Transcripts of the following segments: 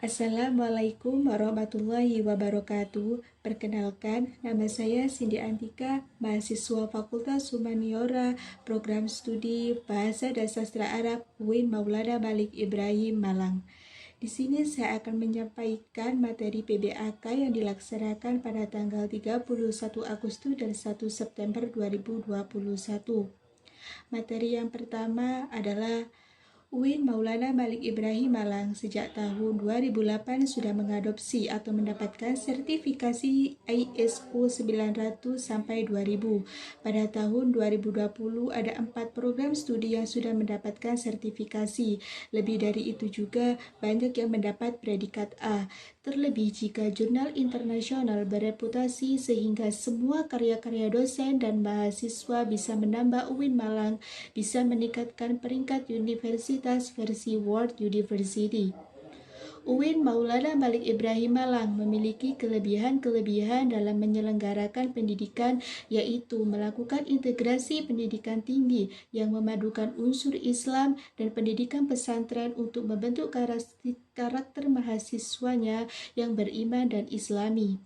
Assalamualaikum warahmatullahi wabarakatuh. Perkenalkan, nama saya Cindy Antika, mahasiswa Fakultas Humaniora, Program Studi Bahasa dan Sastra Arab UIN Maulana Malik Ibrahim Malang. Di sini saya akan menyampaikan materi PBAK yang dilaksanakan pada tanggal 31 Agustus dan 1 September 2021. Materi yang pertama adalah UIN Maulana Malik Ibrahim Malang sejak tahun 2008 sudah mengadopsi atau mendapatkan sertifikasi ISO 900 sampai 2000. Pada tahun 2020 ada 4 program studi yang sudah mendapatkan sertifikasi. Lebih dari itu juga banyak yang mendapat predikat A. Terlebih jika jurnal internasional bereputasi sehingga semua karya-karya dosen dan mahasiswa bisa menambah UIN Malang bisa meningkatkan peringkat universitas versi World University. UIN Maulana Malik Ibrahim Malang memiliki kelebihan-kelebihan dalam menyelenggarakan pendidikan, yaitu melakukan integrasi pendidikan tinggi yang memadukan unsur Islam dan pendidikan pesantren untuk membentuk karakter mahasiswanya yang beriman dan Islami.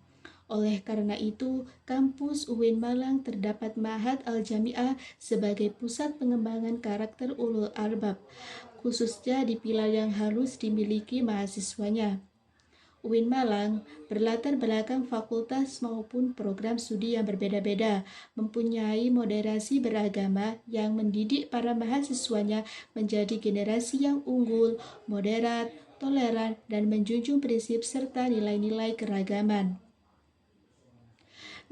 Oleh karena itu, kampus UIN Malang terdapat Ma'had Al-Jami'ah sebagai pusat pengembangan karakter ulul albab, khususnya di pilar yang harus dimiliki mahasiswanya. UIN Malang berlatar belakang fakultas maupun program studi yang berbeda-beda, mempunyai moderasi beragama yang mendidik para mahasiswanya menjadi generasi yang unggul, moderat, toleran, dan menjunjung prinsip serta nilai-nilai keragaman.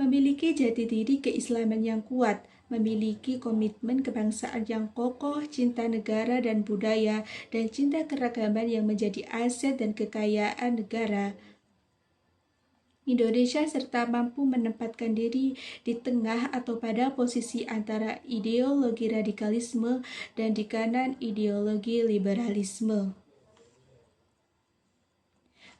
Memiliki jati diri keislaman yang kuat, memiliki komitmen kebangsaan yang kokoh, cinta negara dan budaya, dan cinta keragaman yang menjadi aset dan kekayaan negara Indonesia serta mampu menempatkan diri di tengah atau pada posisi antara ideologi radikalisme dan di kanan ideologi liberalisme.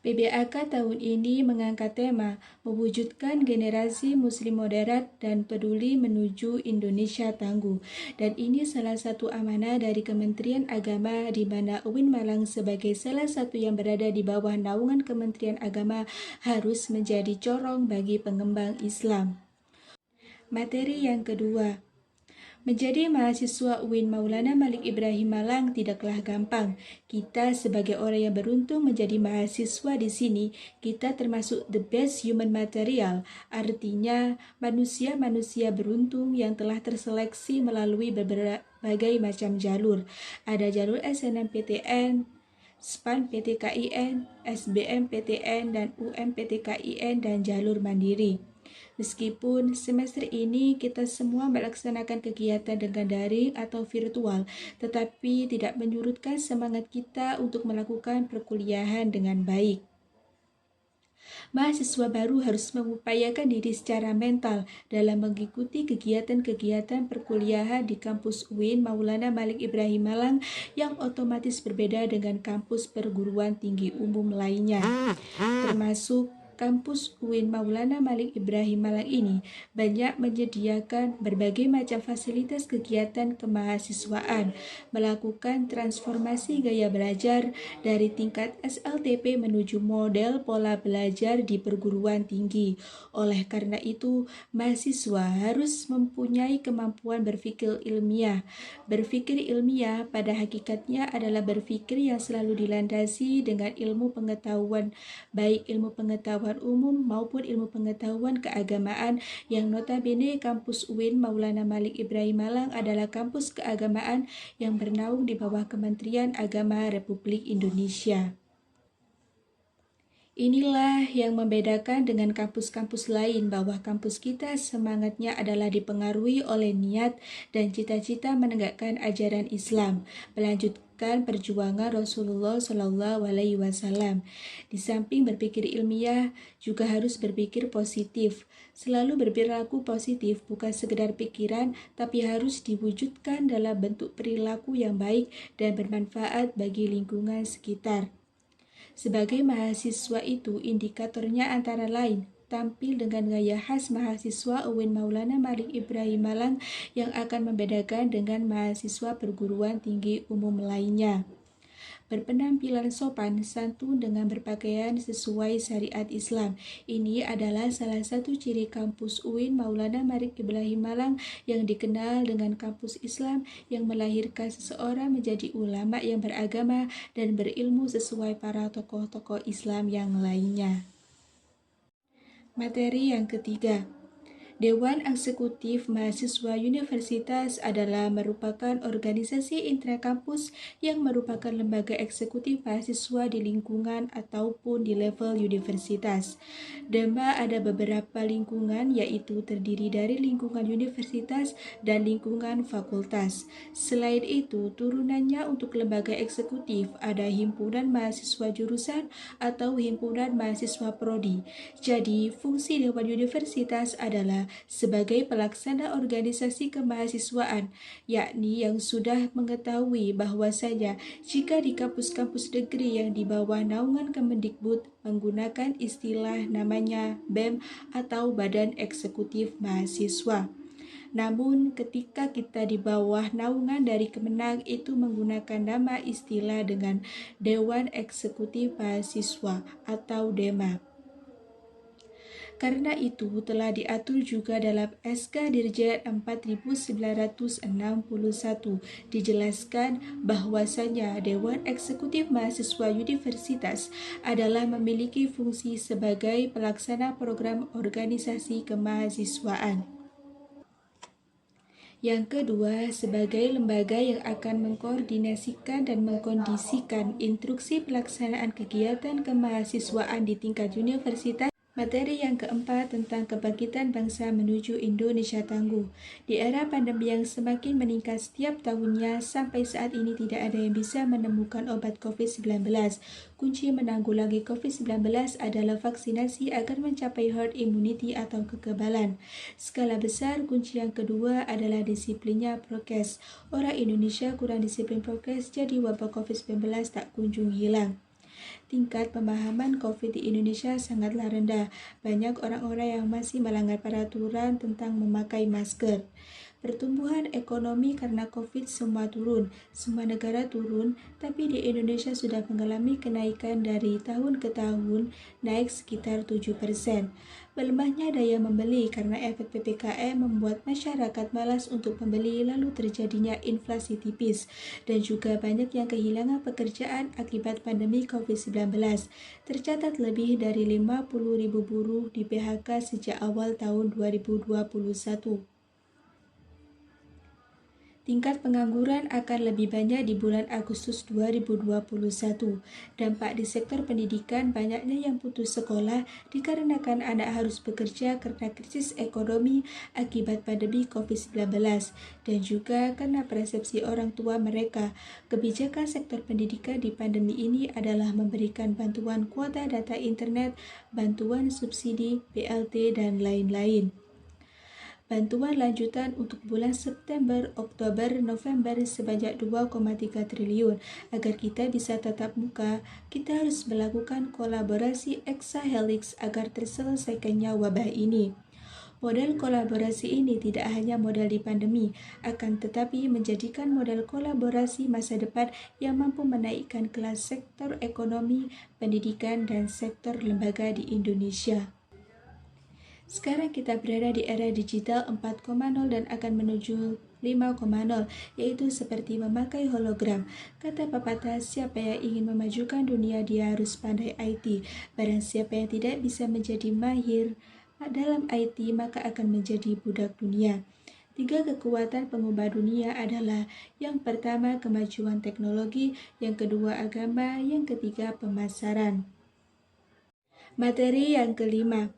PBAK tahun ini mengangkat tema mewujudkan generasi muslim moderat dan peduli menuju Indonesia tangguh. Dan ini salah satu amanah dari Kementerian Agama di mana UIN Malang sebagai salah satu yang berada di bawah naungan Kementerian Agama harus menjadi corong bagi pengembang Islam. Materi yang kedua, menjadi mahasiswa UIN Maulana Malik Ibrahim Malang tidaklah gampang. Kita sebagai orang yang beruntung menjadi mahasiswa di sini, kita termasuk the best human material. Artinya, manusia-manusia beruntung yang telah terseleksi melalui berbagai macam jalur. Ada jalur SNMPTN, SPAN PTKIN, SBM PTN, dan UM-PTKIN, dan jalur mandiri. Meskipun semester ini kita semua melaksanakan kegiatan dengan daring atau virtual, tetapi tidak menyurutkan semangat kita untuk melakukan perkuliahan dengan baik. Mahasiswa baru harus mengupayakan diri secara mental dalam mengikuti kegiatan-kegiatan perkuliahan di kampus UIN Maulana Malik Ibrahim Malang yang otomatis berbeda dengan kampus perguruan tinggi umum lainnya, termasuk kampus UIN Maulana Malik Ibrahim Malang ini banyak menyediakan berbagai macam fasilitas kegiatan kemahasiswaan, melakukan transformasi gaya belajar dari tingkat SLTP menuju model pola belajar di perguruan tinggi. Oleh karena itu, mahasiswa harus mempunyai kemampuan berpikir ilmiah. Berpikir ilmiah pada hakikatnya adalah berpikir yang selalu dilandasi dengan ilmu pengetahuan, baik ilmu pengetahuan umum maupun ilmu pengetahuan keagamaan yang notabene kampus UIN Maulana Malik Ibrahim Malang adalah kampus keagamaan yang bernaung di bawah Kementerian Agama Republik Indonesia. Inilah yang membedakan dengan kampus-kampus lain bahwa kampus kita semangatnya adalah dipengaruhi oleh niat dan cita-cita menegakkan ajaran Islam, melanjutkan perjuangan Rasulullah Shallallahu Alaihi Wasallam. Di samping berpikir ilmiah, juga harus berpikir positif. Selalu berperilaku positif bukan sekedar pikiran, tapi harus diwujudkan dalam bentuk perilaku yang baik dan bermanfaat bagi lingkungan sekitar. Sebagai mahasiswa itu, indikatornya antara lain tampil dengan gaya khas mahasiswa UIN Maulana Malik Ibrahim Malang yang akan membedakan dengan mahasiswa perguruan tinggi umum lainnya. berpenampilan sopan santun dengan berpakaian sesuai syariat Islam. Ini adalah salah satu ciri kampus UIN Maulana Malik Ibrahim Malang yang dikenal dengan kampus Islam yang melahirkan seseorang menjadi ulama yang beragama dan berilmu sesuai para tokoh-tokoh Islam yang lainnya. Materi yang ketiga, Dewan Eksekutif Mahasiswa Universitas adalah merupakan organisasi intrakampus yang merupakan lembaga eksekutif mahasiswa di lingkungan ataupun di level universitas. DEMA ada beberapa lingkungan, yaitu terdiri dari lingkungan universitas dan lingkungan fakultas. Selain itu, turunannya untuk lembaga eksekutif ada himpunan mahasiswa jurusan atau himpunan mahasiswa prodi. Jadi, fungsi Dewan Universitas adalah sebagai pelaksana organisasi kemahasiswaan, yakni yang sudah mengetahui bahwasanya jika di kampus-kampus negeri yang di bawah naungan Kemendikbud menggunakan istilah namanya BEM atau Badan Eksekutif Mahasiswa. Namun ketika kita di bawah naungan dari Kemenang itu menggunakan nama istilah dengan Dewan Eksekutif Mahasiswa atau DEMA. Karena itu telah diatur juga dalam SK Dirjen 4961 dijelaskan bahwasanya Dewan Eksekutif Mahasiswa Universitas adalah memiliki fungsi sebagai pelaksana program organisasi kemahasiswaan. Yang kedua, sebagai lembaga yang akan mengkoordinasikan dan mengkondisikan instruksi pelaksanaan kegiatan kemahasiswaan di tingkat universitas. Materi yang keempat tentang kebangkitan bangsa menuju Indonesia tangguh. Di era pandemi yang semakin meningkat setiap tahunnya, sampai saat ini tidak ada yang bisa menemukan obat COVID-19. Kunci menanggulangi COVID-19 adalah vaksinasi agar mencapai herd immunity atau kekebalan. Skala besar, kunci yang kedua adalah disiplinnya prokes. Orang Indonesia kurang disiplin prokes, jadi wabah COVID-19 tak kunjung hilang. Tingkat pemahaman COVID di Indonesia sangatlah rendah. Banyak orang-orang yang masih melanggar peraturan tentang memakai masker. Pertumbuhan ekonomi karena COVID semua turun, semua negara turun, tapi di Indonesia sudah mengalami kenaikan dari tahun ke tahun, naik sekitar 7%. Melemahnya daya membeli karena efek PPKM membuat masyarakat malas untuk membeli, lalu terjadinya inflasi tipis, dan juga banyak yang kehilangan pekerjaan akibat pandemi COVID-19. Tercatat lebih dari 50.000 buruh di PHK sejak awal tahun 2021. Tingkat pengangguran akan lebih banyak di bulan Agustus 2021. Dampak di sektor pendidikan, banyaknya yang putus sekolah dikarenakan anak harus bekerja karena krisis ekonomi akibat pandemi COVID-19 dan juga karena persepsi orang tua mereka. Kebijakan sektor pendidikan di pandemi ini adalah memberikan bantuan kuota data internet, bantuan subsidi, BLT, dan lain-lain. Bantuan lanjutan untuk bulan September, Oktober, November sebanyak 2,3 triliun. Agar kita bisa tatap muka, kita harus melakukan kolaborasi Exahelix agar terselesaikannya wabah ini. Model kolaborasi ini tidak hanya modal di pandemi, akan tetapi menjadikan model kolaborasi masa depan yang mampu menaikkan kelas sektor ekonomi, pendidikan, dan sektor lembaga di Indonesia. Sekarang kita berada di era digital 4.0 dan akan menuju 5.0, yaitu seperti memakai hologram. Kata pepatah, siapa yang ingin memajukan dunia dia harus pandai IT. Barang siapa yang tidak bisa menjadi mahir dalam IT maka akan menjadi budak dunia. 3 kekuatan pengubah dunia adalah yang pertama kemajuan teknologi, yang kedua agama, yang ketiga pemasaran. Materi yang kelima,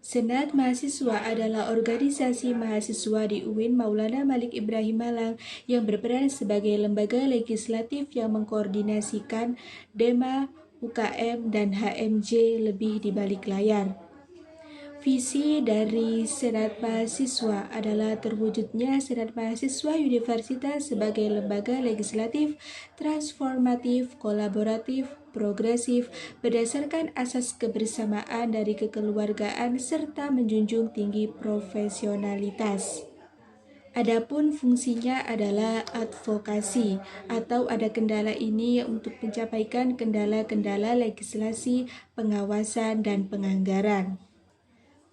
Senat Mahasiswa adalah organisasi mahasiswa di UIN Maulana Malik Ibrahim Malang yang berperan sebagai lembaga legislatif yang mengkoordinasikan DEMA, UKM, dan HMJ lebih di balik layar. Visi dari Senat Mahasiswa adalah terwujudnya Senat Mahasiswa Universitas sebagai lembaga legislatif, transformatif, kolaboratif, progresif, berdasarkan asas kebersamaan dari kekeluargaan serta menjunjung tinggi profesionalitas. Adapun fungsinya adalah advokasi atau ada kendala ini untuk mencapaikan kendala-kendala legislasi, pengawasan, dan penganggaran.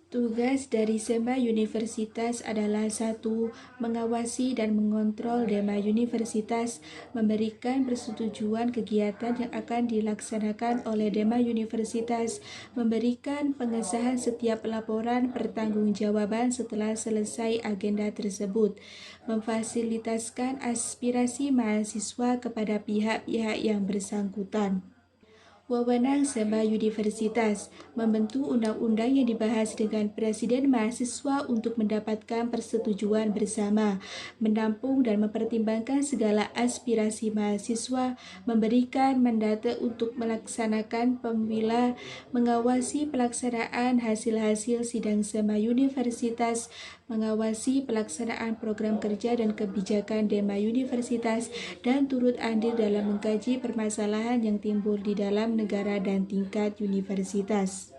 Tugas dari SEMA Universitas adalah satu, mengawasi dan mengontrol DEMA Universitas, memberikan persetujuan kegiatan yang akan dilaksanakan oleh DEMA Universitas, memberikan pengesahan setiap laporan pertanggungjawaban setelah selesai agenda tersebut, memfasilitasikan aspirasi mahasiswa kepada pihak-pihak yang bersangkutan. Wewenang SEMA Universitas membentuk undang-undang yang dibahas dengan Presiden mahasiswa untuk mendapatkan persetujuan bersama, menampung dan mempertimbangkan segala aspirasi mahasiswa, memberikan mandate untuk melaksanakan pemilah, mengawasi pelaksanaan hasil-hasil sidang SEMA Universitas, mengawasi pelaksanaan program kerja dan kebijakan DEMA Universitas, dan turut andil dalam mengkaji permasalahan yang timbul di dalam negara dan tingkat universitas.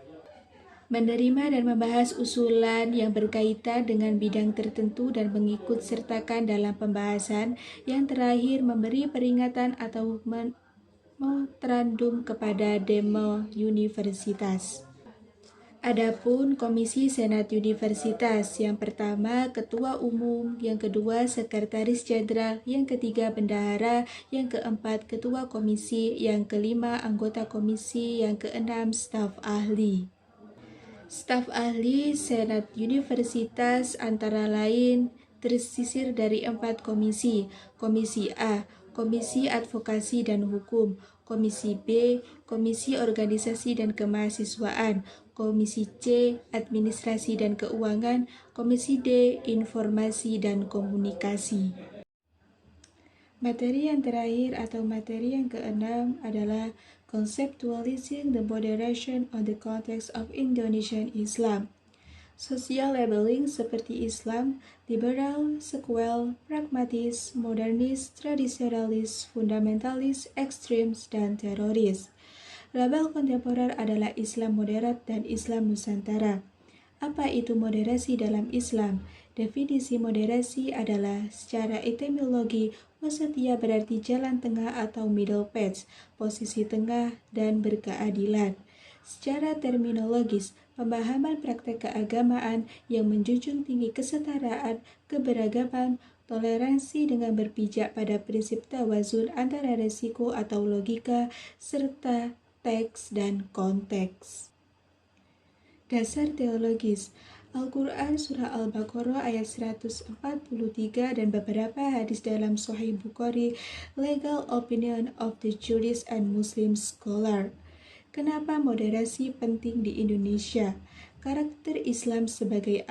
Menerima dan membahas usulan yang berkaitan dengan bidang tertentu dan mengikut sertakan dalam pembahasan. Yang terakhir, memberi peringatan atau memorandum kepada DEMA Universitas. Adapun Komisi Senat Universitas, yang pertama Ketua Umum, yang kedua Sekretaris Jenderal, yang ketiga Bendahara, yang keempat Ketua Komisi, yang kelima anggota komisi, yang keenam staf ahli. Staf ahli Senat Universitas antara lain tersisir dari 4 komisi. Komisi A, Komisi Advokasi dan Hukum. Komisi B, Komisi Organisasi dan Kemahasiswaan. Komisi C, Administrasi dan Keuangan. Komisi D, Informasi dan Komunikasi. Materi yang terakhir atau materi yang keenam adalah Conceptualizing the Moderation on the Context of Indonesian Islam. Social labeling seperti Islam, liberal, sekuler, pragmatis, modernis, tradisionalis, fundamentalis, ekstremis, dan teroris. Label kontemporer adalah Islam moderat dan Islam Nusantara. Apa itu moderasi dalam Islam? Definisi moderasi adalah secara etimologi, wasatia berarti jalan tengah atau middle path, posisi tengah dan berkeadilan. Secara terminologis, pemahaman praktek keagamaan yang menjunjung tinggi kesetaraan, keberagaman, toleransi dengan berpijak pada prinsip tawazun antara resiko atau logika, serta teks dan konteks. Dasar teologis Al-Quran Surah Al-Baqarah ayat 143 dan beberapa hadis dalam Sahih Bukhari. Legal opinion of the Jewish and Muslim scholar. Kenapa moderasi penting di Indonesia? Karakter Islam sebagai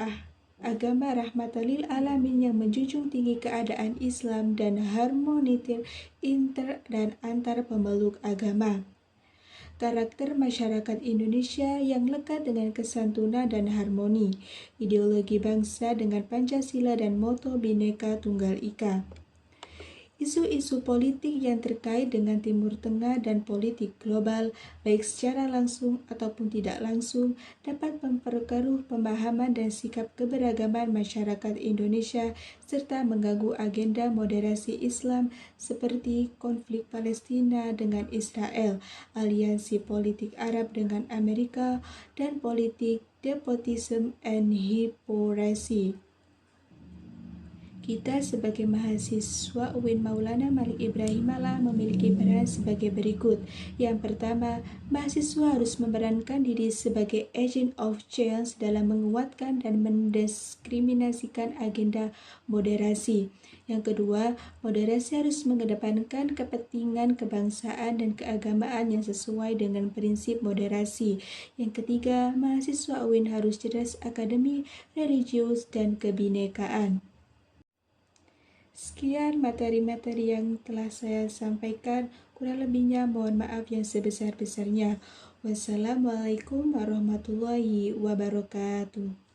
agama rahmatan lil alamin yang menjunjung tinggi keadaan Islam dan harmonitir inter dan antar pemeluk agama. Karakter masyarakat Indonesia yang lekat dengan kesantunan dan harmoni, ideologi bangsa dengan Pancasila dan moto Bhinneka Tunggal Ika. Isu-isu politik yang terkait dengan Timur Tengah dan politik global, baik secara langsung ataupun tidak langsung, dapat memperkeruh pemahaman dan sikap keberagaman masyarakat Indonesia, serta mengganggu agenda moderasi Islam seperti konflik Palestina dengan Israel, aliansi politik Arab dengan Amerika, dan politik nepotisme and hypocrisy. Kita sebagai mahasiswa UIN Maulana Malik Ibrahim Malang memiliki peran sebagai berikut. Yang pertama, mahasiswa harus memerankan diri sebagai agent of change dalam menguatkan dan mendiskriminasikan agenda moderasi. Yang kedua, moderasi harus mengedepankan kepentingan kebangsaan dan keagamaan yang sesuai dengan prinsip moderasi. Yang ketiga, mahasiswa UIN harus cerdas akademi, religius, dan kebinekaan. Sekian materi-materi yang telah saya sampaikan, kurang lebihnya mohon maaf yang sebesar-besarnya. Wassalamualaikum warahmatullahi wabarakatuh.